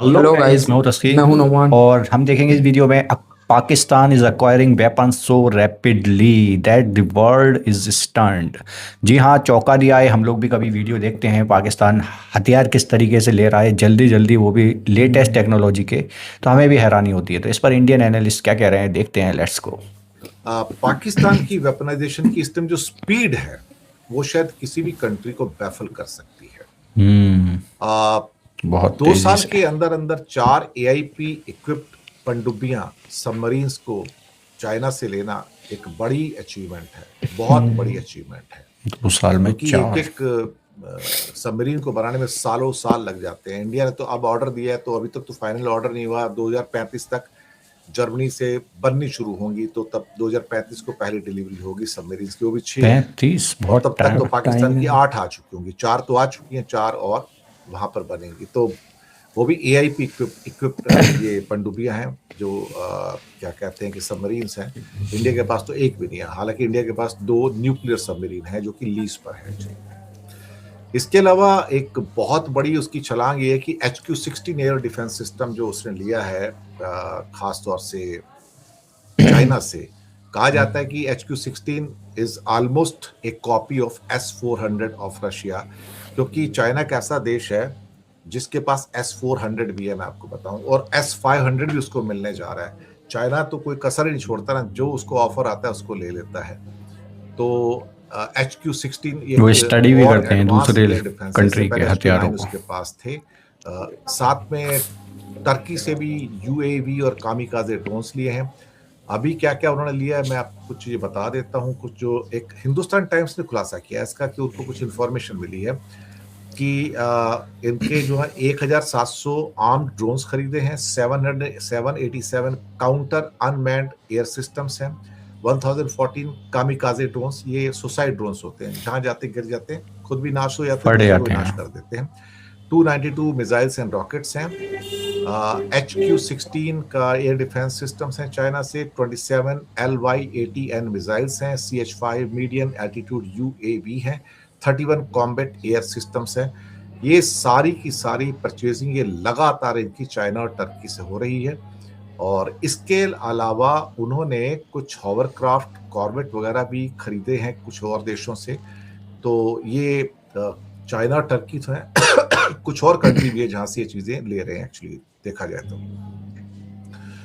Hello hello guys, guys. मैं हूं तस्की। मैं हूं नौमान। और हम देखेंगे इस वीडियो में Pakistan is acquiring weapons so rapidly that the world is stunned. जी हाँ, चौंका दिया है। हम लोग भी कभी वीडियो देखते हैं पाकिस्तान हथियार किस तरीके से ले रहा है जल्दी जल्दी, वो भी लेटेस्ट टेक्नोलॉजी के, तो हमें भी हैरानी होती है। तो इस पर इंडियन एनालिस्ट क्या कह रहे हैं, देखते हैं, लेट्स गो। पाकिस्तान की वेपनाइजेशन की इस टाइम जो स्पीड है वो शायद किसी भी कंट्री को बैफल कर सकती है। हम्म। आ, बहुत दो तेजी साल से। के अंदर अंदर 4 एआईपी इक्विप्ड पनडुब्बियां सबमरीन्स को चाइना से लेना एक बड़ी अचीवमेंट है, बहुत बड़ी अचीवमेंट है। 2 साल में क्योंकि एक 4। एक सबमरीन को बनाने में सालों साल लग जाते हैं। इंडिया ने तो अब ऑर्डर दिया है, तो अभी तक तो फाइनल ऑर्डर नहीं हुआ। 2035 तक जर्मनी से बननी शुरू होंगी, तो तब 2035 को पहली डिलीवरी होगी सबमरीन की, वो भी 6। 35 और बहुत तब तक टाइम। तो पाकिस्तान की 8 आ चुकी होंगी, 4 तो आ चुकी हैं, 4 और वहां पर बनेंगी। तो वो भी एआईपी इक्विप्ड ये पनडुब्बियां हैं जो क्या कहते हैं कि सबमरीन्स हैं। इंडिया के पास तो एक भी नहीं है, हालांकि इंडिया के पास 2 न्यूक्लियर सबमरीन है जो कि लीज पर है। इसके अलावा एक बहुत बड़ी उसकी छलांग ये है कि HQ-16 एयर डिफेंस सिस्टम जो उसने लिया है खास तौर से चाइना से। कहा जाता है कि HQ-16 is almost A copy of S-400 of Russia, क्योंकि चाइना एक ऐसा देश है जिसके पास S-400 भी है, मैं आपको बताऊं, और S-500 भी उसको मिलने जा रहा है। चाइना तो कोई कसर ही नहीं छोड़ता ना, जो उसको ऑफर आता है उसको ले लेता है। तो HQ-16 वो एक स्टडी भी और करते हैं एडवांस दूसरे एयर डिफेंस है। इससे कंट्री के पहले हथियारों HQ-9 को। उसके पास थे। साथ में टर्की से भी यूएवी और कामिकाजे ड्रोन्स लिए हैं। अभी क्या क्या उन्होंने लिया है मैं आपको कुछ चीजें बता देता हूं। कुछ जो एक हिंदुस्तान टाइम्स ने खुलासा किया है इसका, कि उनको कुछ इंफॉर्मेशन मिली है कि इनके जो है 1700 आर्म ड्रोन्स खरीदे हैं, 787 काउंटर अनमैन्ड एयर सिस्टम्स हैं, 1014 कामिकाजे ड्रोन्स, ये सुसाइड ड्रोन्स होते हैं, जहां जाते गिर जाते हैं, खुद भी नाश हो जाते हैं, पड़ दूसरों को जाते भी नाश हैं। कर देते हैं। 292 मिसाइल्स एंड रॉकेट्स हैं। HQ-16 का एयर डिफेंस सिस्टम्स हैं चाइना से। 27 LY-80N मिसाइल्स हैं। CH-5 मीडियम एल्टीट्यूड UAV हैं। 31 कॉम्बैट एयर सिस्टम्स हैं। ये सारी की सारी परचेजिंग ये लगातार इनकी चाइना और टर्की से हो रही है। और इसके अलावा उन्होंने कुछ हॉवरक्राफ्ट कॉर्वेट वगैरह भी खरीदे हैं कुछ और देशों से। तो ये चाइना और टर्की तो है कुछ और कंट्री भी है जहां से ये चीजें ले रहे हैं, एक्चुअली देखा जाए तो।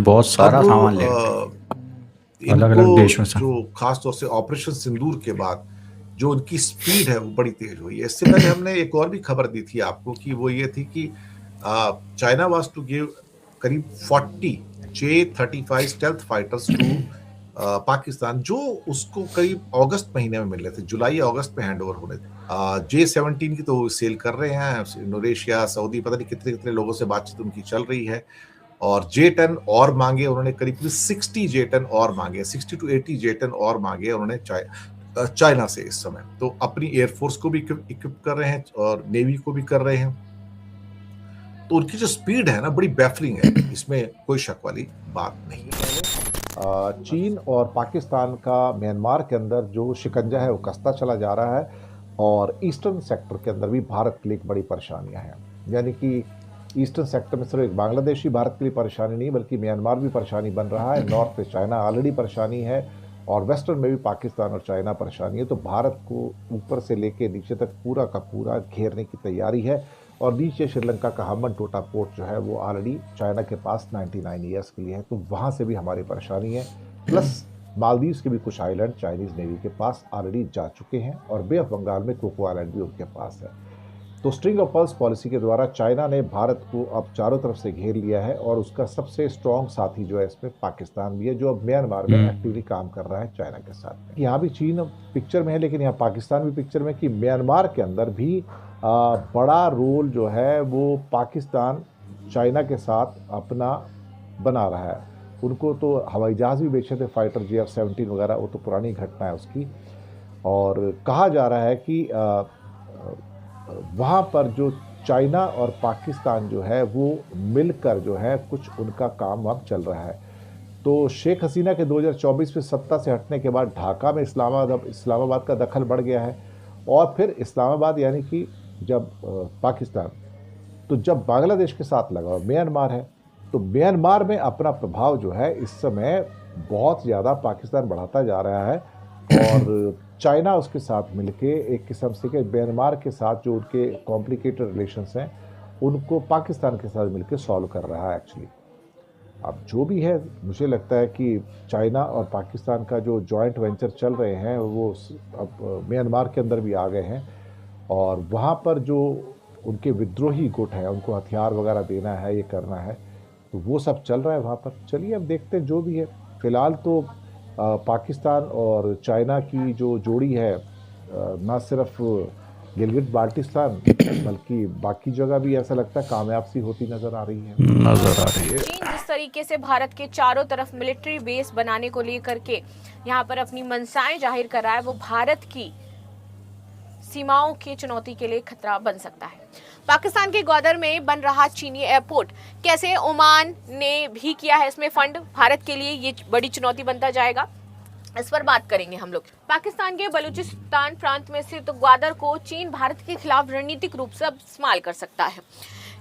बहुत अब सारा सामान ले रहे हैं अलग इनको अलग देशों से। जो खास तौर से ऑपरेशन सिंदूर के बाद जो उनकी स्पीड है वो बड़ी तेज हुई है। इससे पहले हमने एक और भी खबर दी थी आपको कि वो ये थी कि चाइना वाज टू गिव करीब 40 J-35 stealth fighters to Pakistan, जो उसको करीब अगस्त महीने में मिल रहे थे, जुलाई अगस्त में हैंड ओवर होने थे। J-17 की तो सेल कर रहे हैं, इंडोनेशिया, सऊदी, पता नहीं कितने कितने लोगों से बातचीत उनकी चल रही है। और J-10 और मांगे उन्होंने, करीब 60 J-10 और मांगे, 60 to 80 J-10 और मांगे उन्होंने चाइना से इस समय। तो अपनी एयरफोर्स को भी इक्विप कर रहे हैं और नेवी को भी कर रहे हैं। तो उनकी जो स्पीड है ना, बड़ी बैफलिंग है, इसमें कोई शक वाली बात नहीं है। चीन और पाकिस्तान का म्यांमार के अंदर जो शिकंजा है वो कसता चला जा रहा है, और ईस्टर्न सेक्टर के अंदर भी भारत के लिए एक बड़ी परेशानियां हैं। यानी कि ईस्टर्न सेक्टर में सिर्फ एक बांग्लादेश ही भारत के लिए परेशानी नहीं, बल्कि म्यांमार भी परेशानी बन रहा है। नॉर्थ में चाइना ऑलरेडी परेशानी है, और वेस्टर्न में भी पाकिस्तान और चाइना परेशानी है। तो भारत को ऊपर से लेके नीचे तक पूरा का पूरा घेरने की तैयारी है। और नीचे श्रीलंका का हम्बन टोटा पोर्ट जो है वो ऑलरेडी चाइना के पास 99 ईयर्स के लिए है, तो वहाँ से भी हमारी परेशानी है। प्लस मालदीव्स के भी कुछ आइलैंड चाइनीज़ नेवी के पास ऑलरेडी जा चुके हैं, और बे ऑफ बंगाल में कोको आइलैंड भी उनके पास है। तो स्ट्रिंग ऑफ पर्ल्स पॉलिसी के द्वारा चाइना ने भारत को अब चारों तरफ से घेर लिया है, और उसका सबसे स्ट्रॉन्ग साथी जो है इसमें पाकिस्तान भी है, जो अब म्यांमार में एक्टिवली काम कर रहा है चाइना के साथ में। यहाँ भी चीन पिक्चर में है, लेकिन यहाँ पाकिस्तान भी पिक्चर में, कि म्यांमार के अंदर भी बड़ा रोल जो है वो पाकिस्तान चाइना के साथ अपना बना रहा है। उनको तो हवाई जहाज़ भी बेचे थे, फाइटर JF-17 वगैरह, वो तो पुरानी घटना है उसकी। और कहा जा रहा है कि वहाँ पर जो चाइना और पाकिस्तान जो है वो मिलकर जो है कुछ उनका काम वाम चल रहा है। तो शेख हसीना के 2024 में सत्ता से हटने के बाद ढाका में इस्लामाबाद का दखल बढ़ गया है। और फिर इस्लामाबाद यानी कि जब पाकिस्तान तो जब बांग्लादेश के साथ लगा हुआ म्यांमार है, तो म्यांमार में अपना प्रभाव जो है इस समय बहुत ज़्यादा पाकिस्तान बढ़ाता जा रहा है और चाइना उसके साथ मिलके एक किस्म से कि म्यांमार के साथ जो उनके कॉम्प्लिकेटेड रिलेशंस हैं उनको पाकिस्तान के साथ मिलके सॉल्व कर रहा है एक्चुअली। अब जो भी है, मुझे लगता है कि चाइना और पाकिस्तान का जो जॉइंट वेंचर चल रहे हैं वो अब म्यांमार के अंदर भी आ गए हैं और वहाँ पर जो उनके विद्रोही गुट हैं उनको हथियार वगैरह देना है, ये करना है, तो वो सब चल रहा है वहाँ पर। चलिए अब देखते हैं जो भी है। फिलहाल तो पाकिस्तान और चाइना की जो जोड़ी है ना सिर्फ गिलगित बाल्टिस्तान बल्कि बाकी जगह भी ऐसा लगता है कामयाब सी होती नजर आ रही है। चीन जिस तरीके से भारत के चारों तरफ मिलिट्री बेस बनाने को लेकर के यहाँ पर अपनी मंशाएं जाहिर कर रहा है, वो भारत की सीमाओं की चुनौती के लिए खतरा बन सकता है। पाकिस्तान के ग्वादर में बन रहा चीनी एयरपोर्ट, कैसे ओमान ने भी किया है इसमें फंड, भारत के लिए ये बड़ी चुनौती बनता जाएगा, इस पर बात करेंगे हम लोग। पाकिस्तान के बलूचिस्तान प्रांत में स्थित ग्वादर को चीन भारत के खिलाफ रणनीतिक रूप से इस्तेमाल कर सकता है।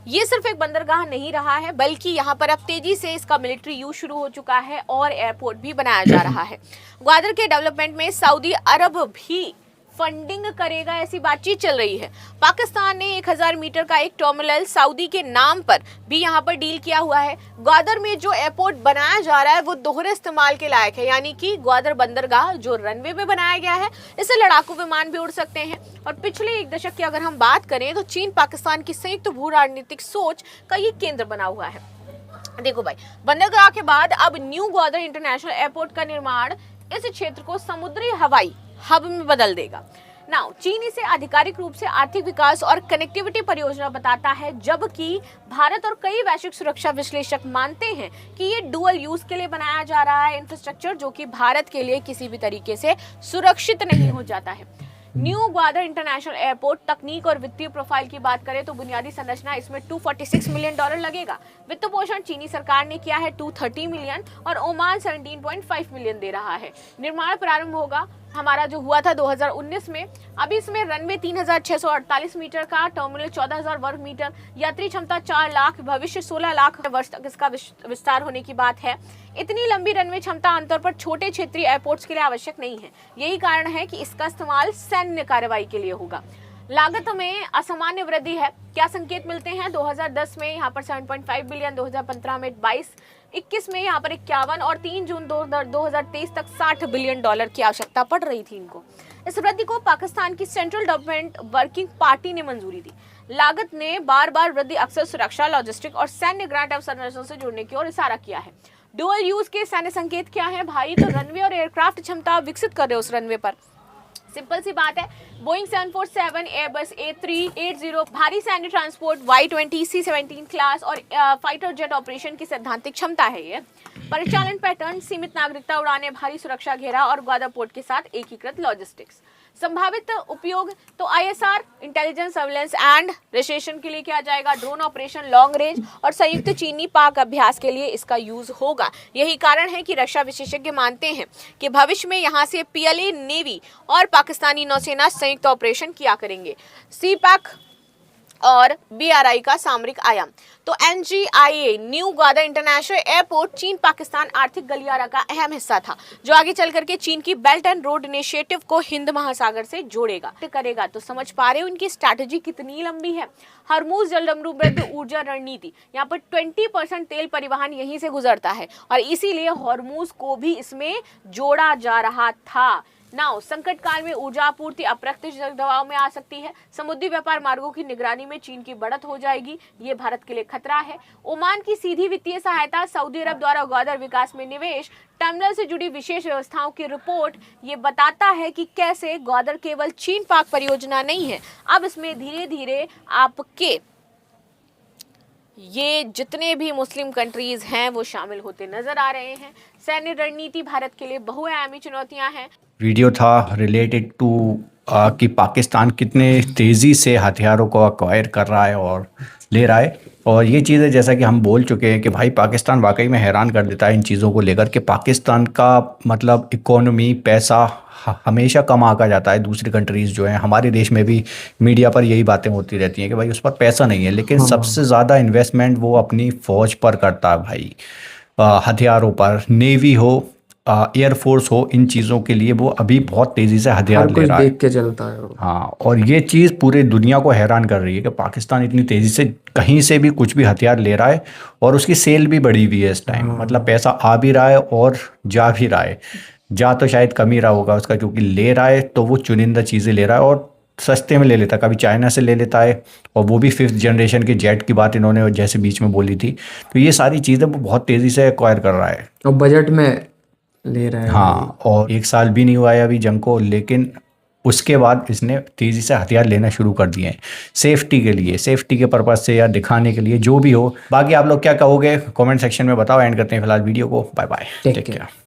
ये सिर्फ एक बंदरगाह नहीं रहा है, बल्कि यहाँ पर अब तेजी से इसका मिलिट्री यूज शुरू हो चुका है और एयरपोर्ट भी बनाया जा रहा है। ग्वादर के डेवलपमेंट में सऊदी अरब भी फंडिंग करेगा, ऐसी बातचीत चल रही है। पाकिस्तान ने 1000 मीटर का एक टर्मिनल सऊदी के नाम पर भी यहाँ पर डील किया हुआ है। ग्वादर में जो एयरपोर्ट बनाया जा रहा है वो दोहरे इस्तेमाल के लायक है, यानी कि ग्वादर बंदरगाह जो रनवे पे बनाया गया है, इससे लड़ाकू विमान भी उड़ सकते हैं। और पिछले एक दशक की अगर हम बात करें तो चीन पाकिस्तान की संयुक्त भू राजनीतिक सोच का ये केंद्र बना हुआ है। देखो भाई, बंदरगाह के बाद अब न्यू ग्वादर इंटरनेशनल एयरपोर्ट का निर्माण इस क्षेत्र को समुद्री हवाई हब में बदल देगा। नाउ चीन इसे आधिकारिक रूप से आर्थिक विकास और कनेक्टिविटी परियोजना बताता है, जबकि भारत और कई वैश्विक सुरक्षा विश्लेषक मानते हैं कि ये डुअल यूज के लिए बनाया जा रहा है इंफ्रास्ट्रक्चर, जो कि भारत के लिए किसी भी तरीके से सुरक्षित नहीं हो जाता है। न्यू ग्वादर इंटरनेशनल एयरपोर्ट तकनीक और वित्तीय प्रोफाइल की बात करें तो बुनियादी संरचना इसमें $246 मिलियन लगेगा। वित्त पोषण चीनी सरकार ने किया है 230 मिलियन और ओमान 17.5 मिलियन दे रहा है। निर्माण प्रारंभ होगा हमारा जो हुआ था 2019 में। अभी इसमें रनवे 3648 मीटर का, टर्मिनल 14000 वर्ग मीटर, यात्री क्षमता 4 लाख, भविष्य 16 लाख वर्ष तक इसका विस्तार होने की बात है। इतनी लंबी रनवे क्षमता आमतौर पर छोटे क्षेत्रीय एयरपोर्ट्स के लिए आवश्यक नहीं है। यही कारण है कि इसका इस्तेमाल सैन्य कार्रवाई के लिए होगा। लागत में असामान्य वृद्धि है। क्या संकेत मिलते हैं? 2010 में यहाँ पर 7.5 बिलियन, 2015 में 22, 21 में यहाँ पर 51 और 3 जून 2023 तक $60 बिलियन की आवश्यकता पड़ रही थी इनको। इस वृद्धि को पाकिस्तान की सेंट्रल गवर्नमेंट वर्किंग पार्टी ने मंजूरी दी। लागत ने बार बार वृद्धि अक्सर सुरक्षा, लॉजिस्टिक और सैन्य ग्रांट अवसंरचना से जुड़ने की ओर इशारा किया है। डुअल यूज के सैन्य संकेत क्या है भाई? तो रनवे और एयरक्राफ्ट क्षमता विकसित कर रहे हो उस रनवे पर। सिंपल सी बात है, बोइंग 747, एयरबस A380, भारी सैन्य ट्रांसपोर्ट Y-20, C-17 क्लास और फाइटर जेट ऑपरेशन की सैद्धांतिक क्षमता है ये। परिचालन पैटर्न, सीमित नागरिकता उड़ाने, भारी सुरक्षा घेरा और ग्वादर पोर्ट के साथ एकीकृत लॉजिस्टिक्स। संभावित उपयोग तो ISR, intelligence, surveillance and recession के लिए किया जाएगा। ड्रोन ऑपरेशन, लॉन्ग रेंज और संयुक्त चीनी पाक अभ्यास के लिए इसका यूज होगा। यही कारण है कि रक्षा विशेषज्ञ मानते हैं कि भविष्य में यहाँ से PLA, नेवी और पाकिस्तानी नौसेना संयुक्त ऑपरेशन किया करेंगे। CPAC और BRI का सामरिक आयाम। तो NGIA new Gwadar international airport चीन पाकिस्तान आर्थिक गलियारा का अहम हिस्सा था, जो आगे चल करके चीन की बेल्ट एंड रोड इनिशिएटिव को हिंद महासागर से जोड़ेगा करेगा। तो समझ पा रहे हो उनकी स्ट्रैटेजी कितनी लंबी है। हरमुज जलसमृद्ध ऊर्जा रणनीति, यहाँ पर 20% तेल परिवहन यहीं से गुजरता है और इसीलिए हरमुज को भी इसमें जोड़ा जा रहा था। नाउ संकट काल में ऊर्जा आपूर्ति अप्रत्यक्ष दबाव में आ सकती है। समुद्री व्यापार मार्गों की निगरानी में चीन की बढ़त हो जाएगी, ये भारत के लिए खतरा है। ओमान की सीधी वित्तीय सहायता, सऊदी अरब द्वारा ग्वादर विकास में निवेश, टर्मिनल से जुड़ी विशेष व्यवस्थाओं की रिपोर्ट ये बताता है कि कैसे ग्वादर केवल चीन पाक परियोजना नहीं है, अब इसमें धीरे धीरे आपके ये जितने भी मुस्लिम कंट्रीज हैं वो शामिल होते नजर आ रहे हैं। सैन्य रणनीति भारत के लिए बहुआयामी चुनौतियां हैं। वीडियो था रिलेटेड टू कि पाकिस्तान कितने तेज़ी से हथियारों को अक्वायर कर रहा है और ले रहा है, और ये चीज़ें जैसा कि हम बोल चुके हैं कि भाई पाकिस्तान वाकई में हैरान कर देता है इन चीज़ों को लेकर कि पाकिस्तान का मतलब इकोनॉमी पैसा हमेशा कम आका जाता है। दूसरी कंट्रीज़ जो हैं, हमारे देश में भी मीडिया पर यही बातें होती रहती हैं कि भाई उस पर पैसा नहीं है, लेकिन सबसे ज़्यादा इन्वेस्टमेंट वो अपनी फ़ौज पर करता है भाई। हथियारों पर, नेवी हो, एयरफोर्स हो, इन चीज़ों के लिए वो अभी बहुत तेज़ी से हथियार हर ले कुछ रहा है। देख के चलता है वो। हाँ, और ये चीज़ पूरे दुनिया को हैरान कर रही है कि पाकिस्तान इतनी तेज़ी से कहीं से भी कुछ भी हथियार ले रहा है और उसकी सेल भी बढ़ी हुई है इस टाइम। मतलब पैसा आ भी रहा है और जा भी रहा है। जा तो शायद कम ही रहा होगा उसका, क्योंकि ले रहा है तो वो चुनिंदा चीज़ें ले रहा है और सस्ते में ले लेता है। कभी चाइना से ले लेता है, और वो भी 5th जनरेशन के जेट की बात इन्होंने जैसे बीच में बोली थी। तो ये सारी चीज़ें वो बहुत तेज़ी से एक्वायर कर रहा है। और बजट में ले रहा है। हाँ, और 1 साल भी नहीं हुआ है अभी जंग को, लेकिन उसके बाद इसने तेज़ी से हथियार लेना शुरू कर दिए हैं सेफ्टी के लिए, सेफ्टी के पर्पज़ से या दिखाने के लिए, जो भी हो। बाकी आप लोग क्या कहोगे कमेंट सेक्शन में बताओ। एंड करते हैं फिलहाल वीडियो को। Bye bye, take take care. Care.